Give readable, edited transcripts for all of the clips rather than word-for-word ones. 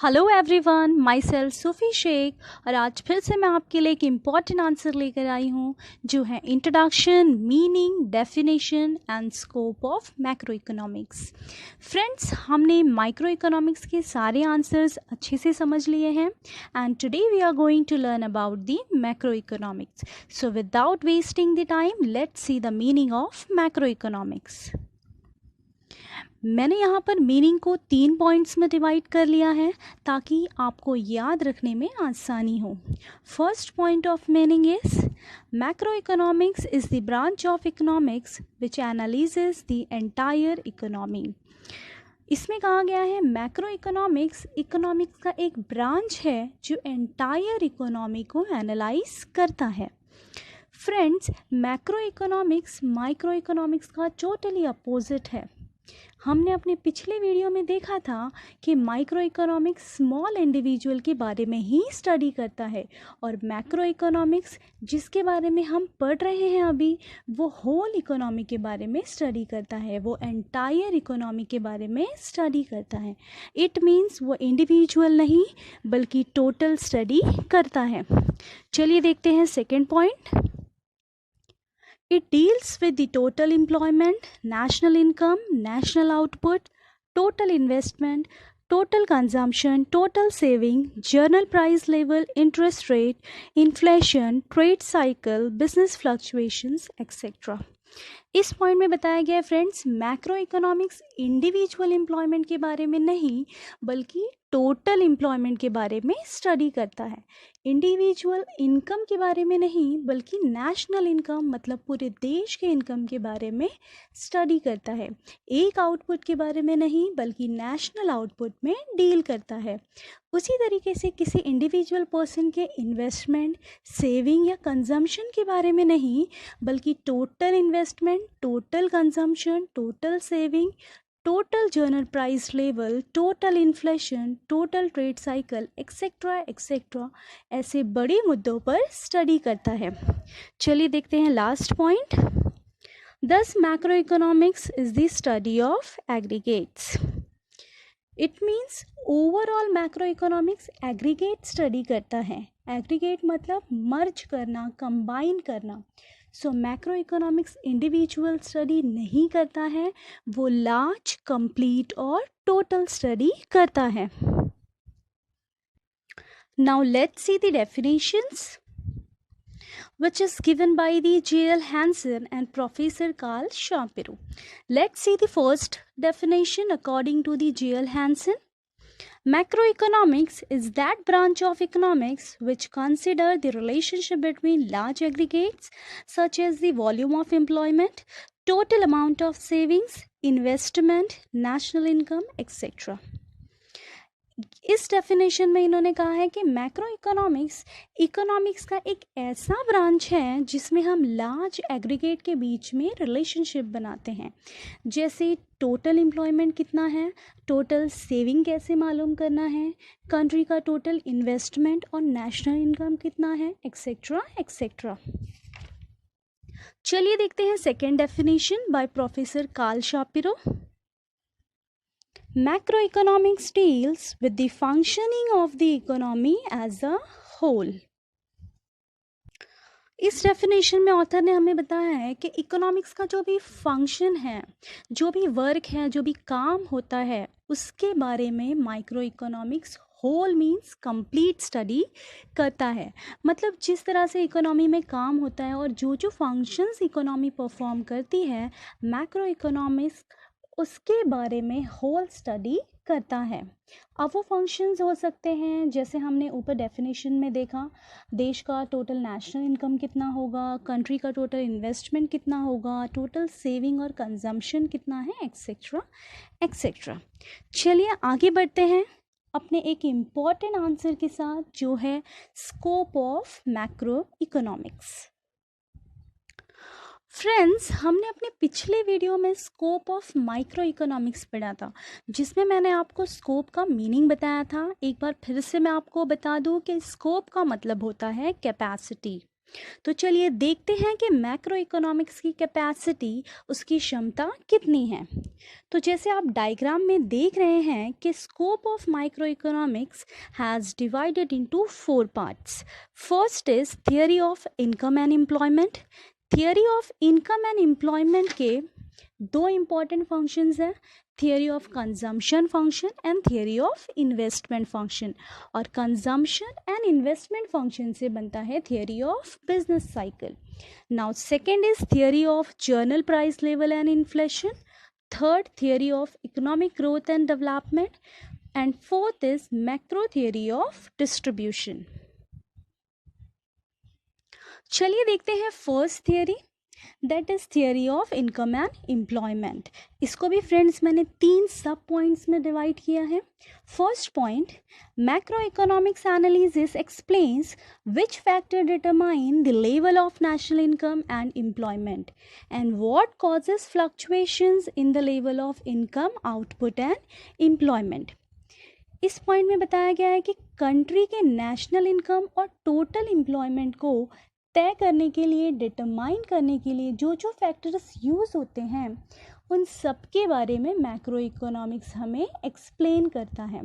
Hello everyone, my self सूफी शेख। और आज फिर से मैं आपके लिए एक इम्पॉर्टेंट आंसर लेकर आई हूँ जो है introduction, meaning, definition and scope of macro economics. Friends, हमने माइक्रो इकोनॉमिक्स के सारे आंसर्स अच्छे से समझ लिए हैं and today we are going to learn about the macro economics. So without wasting the time, let's see the meaning of macro economics. मैंने यहाँ पर मीनिंग को 3 पॉइंट्स में डिवाइड कर लिया है ताकि आपको याद रखने में आसानी हो। First point of meaning is macro economics is the branch of economics which analyses the entire economy. इसमें कहा गया है मैक्रो इकोनॉमिक्स इकोनॉमिक्स का एक ब्रांच है जो एंटायर इकोनॉमी को एनालाइज करता है। Friends, macro economics micro economics का टोटली अपोजिट है। हमने अपने पिछले वीडियो में देखा था कि माइक्रो इकोनॉमिक्स स्मॉल इंडिविजुअल के बारे में ही स्टडी करता है और मैक्रो इकोनॉमिक्स जिसके बारे में हम पढ़ रहे हैं अभी, वो होल इकोनॉमी के बारे में स्टडी करता है, वो एंटायर इकोनॉमी के बारे में स्टडी करता है। इट मीन्स वो इंडिविजुअल नहीं बल्कि टोटल स्टडी करता है। चलिए देखते हैं second point. It deals with the total employment, national income, national output, total investment, total consumption, total saving, journal price level, interest rate, inflation, trade cycle, business fluctuations, etc. इस point में बताया गया है friends, macro economics individual employment के बारे में नहीं बल्कि टोटल एम्प्लॉयमेंट के बारे में स्टडी करता है। इंडिविजुअल इनकम के बारे में नहीं बल्कि नेशनल इनकम मतलब पूरे देश के इनकम के बारे में स्टडी करता है। एक आउटपुट के बारे में नहीं बल्कि नेशनल आउटपुट में डील करता है। उसी तरीके से किसी इंडिविजुअल पर्सन के इन्वेस्टमेंट, सेविंग या कंजम्पशन के बारे में नहीं बल्कि total investment, total consumption, total saving, total journal price level, total inflation, total trade cycle etcetera etcetera ऐसे बड़े मुद्दों पर स्टडी करता है। चलिए देखते हैं लास्ट पॉइंट। दस macro economics is the study of aggregates. It means overall macro economics aggregate study करता है। एग्रीगेट मतलब मर्ज करना, कंबाइन करना। सो मैक्रो इकोनॉमिक्स इंडिविजुअल स्टडी नहीं करता है, वो लार्ज, कंप्लीट और टोटल स्टडी करता है। Now let's see the definitions which is given by the J.L. Hansen and Professor Carl Shapiro. Let's see the first definition according to the J.L. Hansen. Macroeconomics is that branch of economics which consider the relationship between large aggregates such as the volume of employment, total amount of savings, investment, national income, etc. इस definition में इन्होंने कहा है कि macro economics का एक ऐसा branch है जिसमें हम लार्ज एग्रीगेट के बीच में रिलेशनशिप बनाते हैं, जैसे टोटल एम्प्लॉयमेंट कितना है, टोटल सेविंग कैसे मालूम करना है, कंट्री का टोटल इन्वेस्टमेंट और नेशनल इनकम कितना है, एक्सेट्रा एक्सेट्रा। चलिए देखते हैं second definition by professor Karl Shapiro. Macroeconomics deals with the functioning of the economy as a whole. इस डेफिनेशन में ऑथर ने हमें बताया है कि इकोनॉमिक्स का जो भी फंक्शन है, जो भी वर्क है, जो भी काम होता है, उसके बारे में micro economics whole means complete study करता है। मतलब जिस तरह से इकोनॉमी में काम होता है और जो जो फंक्शंस इकोनॉमी परफॉर्म करती है, मैक्रो इकोनॉमिक्स उसके बारे में होल स्टडी करता है। अब वो फंक्शंस हो सकते हैं जैसे हमने ऊपर डेफिनेशन में देखा, देश का टोटल नेशनल इनकम कितना होगा, कंट्री का टोटल इन्वेस्टमेंट कितना होगा, टोटल सेविंग और कंजम्पशन कितना है, एक्सेट्रा एक्सेट्रा। चलिए आगे बढ़ते हैं अपने एक इम्पॉर्टेंट आंसर के साथ जो है scope of macro economics. Friends, हमने अपने पिछले वीडियो में स्कोप ऑफ माइक्रो इकोनॉमिक्स पढ़ा था जिसमें मैंने आपको स्कोप का मीनिंग बताया था। एक बार फिर से मैं आपको बता दूं कि स्कोप का मतलब होता है कैपेसिटी। तो चलिए देखते हैं कि मैक्रो इकोनॉमिक्स की कैपेसिटी, उसकी क्षमता कितनी है। तो जैसे आप डायग्राम में देख रहे हैं कि scope of micro economics has divided into 4 parts. First is theory of income and employment. Theory of income and employment के दो इम्पॉर्टेंट फंक्शंस हैं, theory of consumption function and theory of investment function. और consumption and investment function से बनता है theory of business cycle. Now second is theory of journal price level and inflation. Third theory of economic growth and development. And fourth is macro theory of distribution. चलिए देखते हैं first theory, that is theory of income and employment. इसको भी friends मैंने 3 सब points में divide किया है। First point, macro economics analysis explains which factor determine the level of national income and employment and what causes fluctuations in the level of income, output and employment. इस point में बताया गया है कि country के national income और total employment को तय करने के लिए, डिटरमाइन करने के लिए जो जो फैक्टर्स यूज़ होते हैं, उन सब के बारे में मैक्रो इकोनॉमिक्स हमें एक्सप्लेन करता है।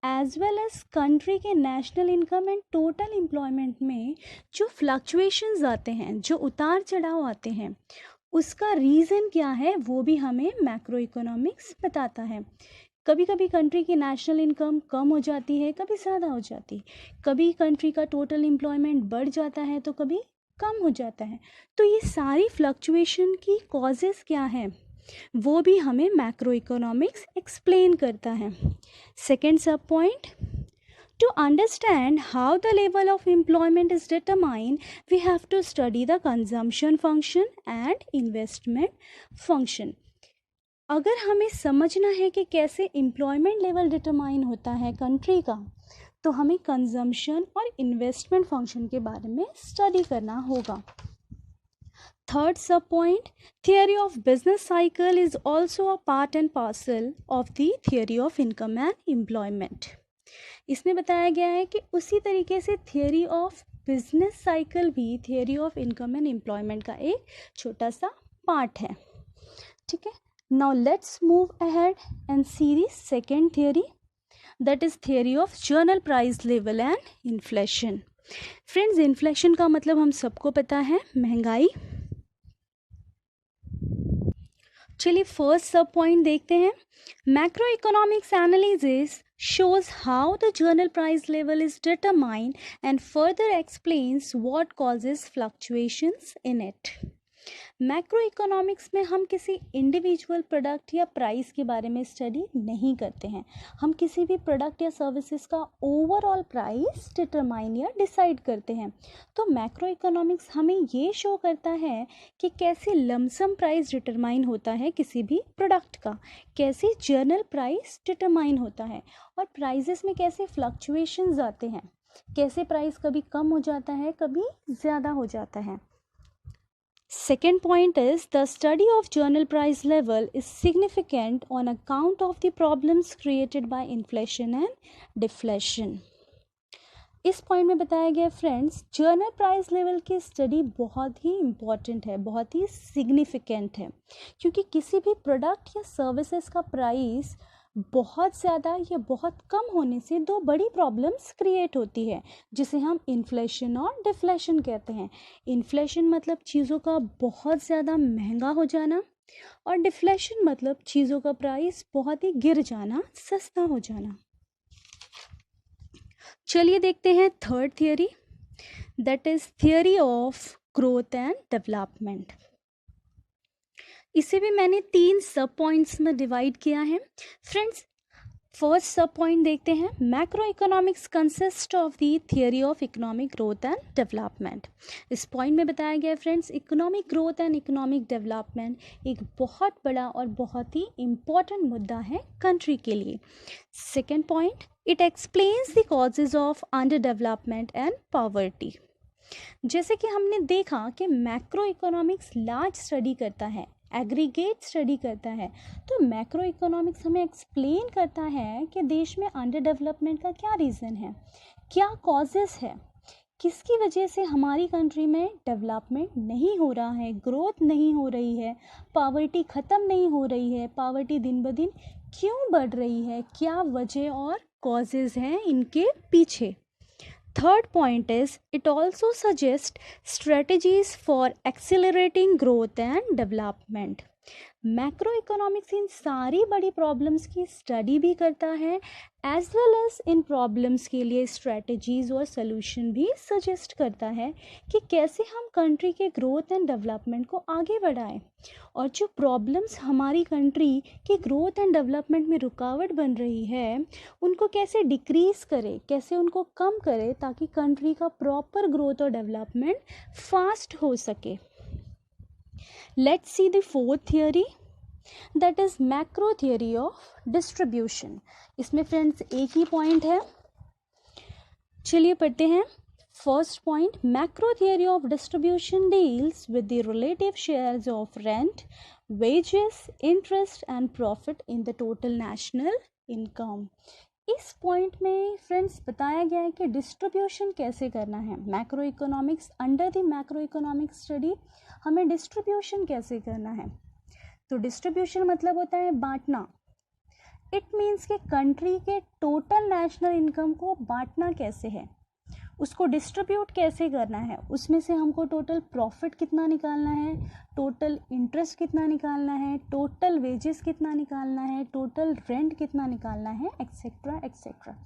एज वेल एज कंट्री के national income and total employment में जो फ्लक्चुएशंस आते हैं, जो उतार चढ़ाव आते हैं, उसका रीज़न क्या है वो भी हमें मैक्रो इकोनॉमिक्स बताता है। कभी कभी कंट्री की नेशनल इनकम कम हो जाती है, कभी ज़्यादा हो जाती है, कभी कंट्री का टोटल एम्प्लॉयमेंट बढ़ जाता है तो कभी कम हो जाता है। तो ये सारी फ्लक्चुएशन की कॉजेज़ क्या है वो भी हमें मैक्रो इकोनॉमिक्स एक्सप्लेन करता है। सेकेंड सब point, to understand how the level of employment is determined, we have to study the consumption function and investment function. अगर हमें समझना है कि कैसे एम्प्लॉयमेंट लेवल डिटरमाइन होता है कंट्री का, तो हमें कंजम्पशन और इन्वेस्टमेंट फंक्शन के बारे में स्टडी करना होगा। थर्ड सब point, theory of business cycle is also a part and parcel of the theory of income and employment. इसमें बताया गया है कि उसी तरीके से थियरी ऑफ बिजनेस साइकिल भी theory of income and employment का एक छोटा सा पार्ट है। ठीक है, now let's move ahead and see the second theory, that is theory of journal price level and inflation. Friends, inflation का मतलब हम सबको पता है, महंगाई। चलिए फर्स्ट सब पॉइंट देखते हैं। Macro economics analysis shows how the journal price level is determined and further explains what causes fluctuations in it. Macro economics में हम किसी इंडिविजुअल प्रोडक्ट या प्राइस के बारे में स्टडी नहीं करते हैं, हम किसी भी प्रोडक्ट या सर्विसेज का ओवरऑल प्राइस डिटरमाइन या डिसाइड करते हैं। तो मैक्रो इकोनॉमिक्स हमें ये शो करता है कि कैसे लमसम प्राइस डिटरमाइन होता है किसी भी प्रोडक्ट का, कैसे जर्नल प्राइस डिटरमाइन होता है और प्राइजेस में कैसे फ्लक्चुएशंस आते हैं, कैसे प्राइस कभी कम हो जाता है, कभी ज़्यादा हो जाता है। Second point is the study of journal price level is significant on account of the problems created by inflation and deflation. इस पॉइंट में बताया गया फ्रेंड्स, जर्नल प्राइस लेवल की स्टडी बहुत ही इम्पॉर्टेंट है, बहुत ही सिग्निफिकेंट है, क्योंकि किसी भी प्रोडक्ट या सर्विसेज का प्राइस बहुत ज़्यादा या बहुत कम होने से दो बड़ी प्रॉब्लम्स क्रिएट होती है, जिसे हम इन्फ्लेशन और डिफ्लेशन कहते हैं। इन्फ्लेशन मतलब चीज़ों का बहुत ज़्यादा महंगा हो जाना और डिफ्लेशन मतलब चीज़ों का प्राइस बहुत ही गिर जाना, सस्ता हो जाना। चलिए देखते हैं third theory, that is theory of growth and development. इसे भी मैंने 3 सब पॉइंट्स में डिवाइड किया है। फ्रेंड्स, फर्स्ट सब पॉइंट देखते हैं, macro economics consist of the theory of economic growth and development. इस पॉइंट में बताया गया है friends, economic growth and economic development एक बहुत बड़ा और बहुत ही इम्पॉर्टेंट मुद्दा है कंट्री के लिए। Second point, it explains the causes of under development and poverty. जैसे कि हमने देखा कि मैक्रो इकोनॉमिक्स लार्ज स्टडी करता है, एग्रीगेट स्टडी करता है, तो मैक्रो इकोनॉमिक्स हमें एक्सप्लेन करता है कि देश में अंडर डेवलपमेंट का क्या रीज़न है, क्या कॉजेस है, किसकी वजह से हमारी कंट्री में डेवलपमेंट नहीं हो रहा है, ग्रोथ नहीं हो रही है, पावर्टी ख़त्म नहीं हो रही है, पावर्टी दिन ब दिन क्यों बढ़ रही है, क्या वजह और कॉजेज़ हैं इनके पीछे। Third point is it also suggests strategies for accelerating growth and development. Macro economics इन सारी बड़ी प्रॉब्लम्स की स्टडी भी करता है एज वेल एज इन प्रॉब्लम्स के लिए स्ट्रेटजीज और सोल्यूशन भी सजेस्ट करता है कि कैसे हम कंट्री के ग्रोथ एंड डेवलपमेंट को आगे बढ़ाएं और जो प्रॉब्लम्स हमारी कंट्री के ग्रोथ एंड डेवलपमेंट में रुकावट बन रही है उनको कैसे डिक्रीज़ करें, कैसे उनको कम करें ताकि कंट्री का प्रॉपर ग्रोथ और डेवलपमेंट फास्ट हो सके। Let's see the fourth theory, that is macro theory of distribution. इसमें फ्रेंड्स एक ही पॉइंट है, चलिए पढ़ते हैं। First point, macro theory of distribution deals with the relative shares of rent, wages, interest and profit in the total national income. इस point में friends बताया गया है कि डिस्ट्रीब्यूशन कैसे करना है। Macro economics, under the macro economics study हमें डिस्ट्रीब्यूशन कैसे करना है। तो डिस्ट्रीब्यूशन मतलब होता है बांटना। इट मीन्स कि कंट्री के टोटल नेशनल इनकम को बांटना कैसे है, उसको डिस्ट्रीब्यूट कैसे करना है, उसमें से हमको टोटल प्रॉफिट कितना निकालना है, टोटल इंटरेस्ट कितना निकालना है, टोटल वेजेस कितना निकालना है, टोटल रेंट कितना निकालना है, एक्सेट्रा एक्सेट्रा।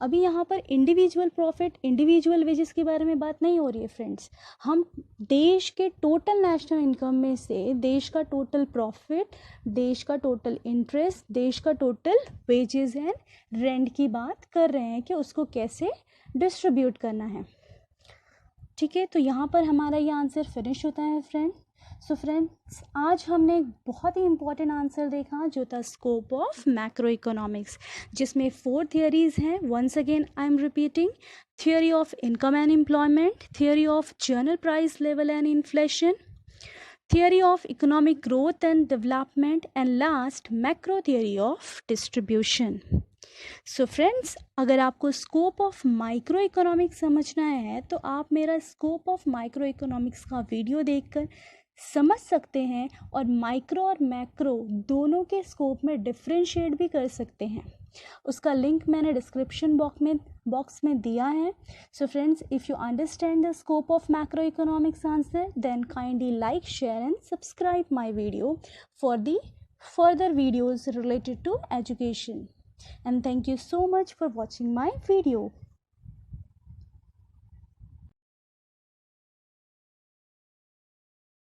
अभी यहाँ पर इंडिविजुअल प्रॉफिट, इंडिविजुअल वेजेस के बारे में बात नहीं हो रही है फ्रेंड्स। हम देश के टोटल नेशनल इनकम में से देश का टोटल प्रॉफिट, देश का टोटल इंटरेस्ट, देश का टोटल वेजेस एंड रेंट की बात कर रहे हैं कि उसको कैसे डिस्ट्रीब्यूट करना है। ठीक है, तो यहाँ पर हमारा ये आंसर फिनिश होता है फ्रेंड। सो फ्रेंड्स, आज हमने एक बहुत ही इंपॉर्टेंट आंसर देखा जो था स्कोप ऑफ मैक्रो इकोनॉमिक्स, जिसमें 4 थियरीज हैं। Once again I am repeating, theory of income and employment, theory of general price level and inflation, theory of economic growth and development, and last macro theory of distribution. So friends, अगर आपको scope of micro economics समझना है तो आप मेरा scope of micro economics का video देखकर समझ सकते हैं और माइक्रो और मैक्रो दोनों के स्कोप में डिफ्रेंशिएट भी कर सकते हैं। उसका लिंक मैंने डिस्क्रिप्शन बॉक्स में दिया है। So friends, if you understand the scope of macro economics answer, then kindly like, share and subscribe my video for the further videos related to education. And thank you so much for watching my video.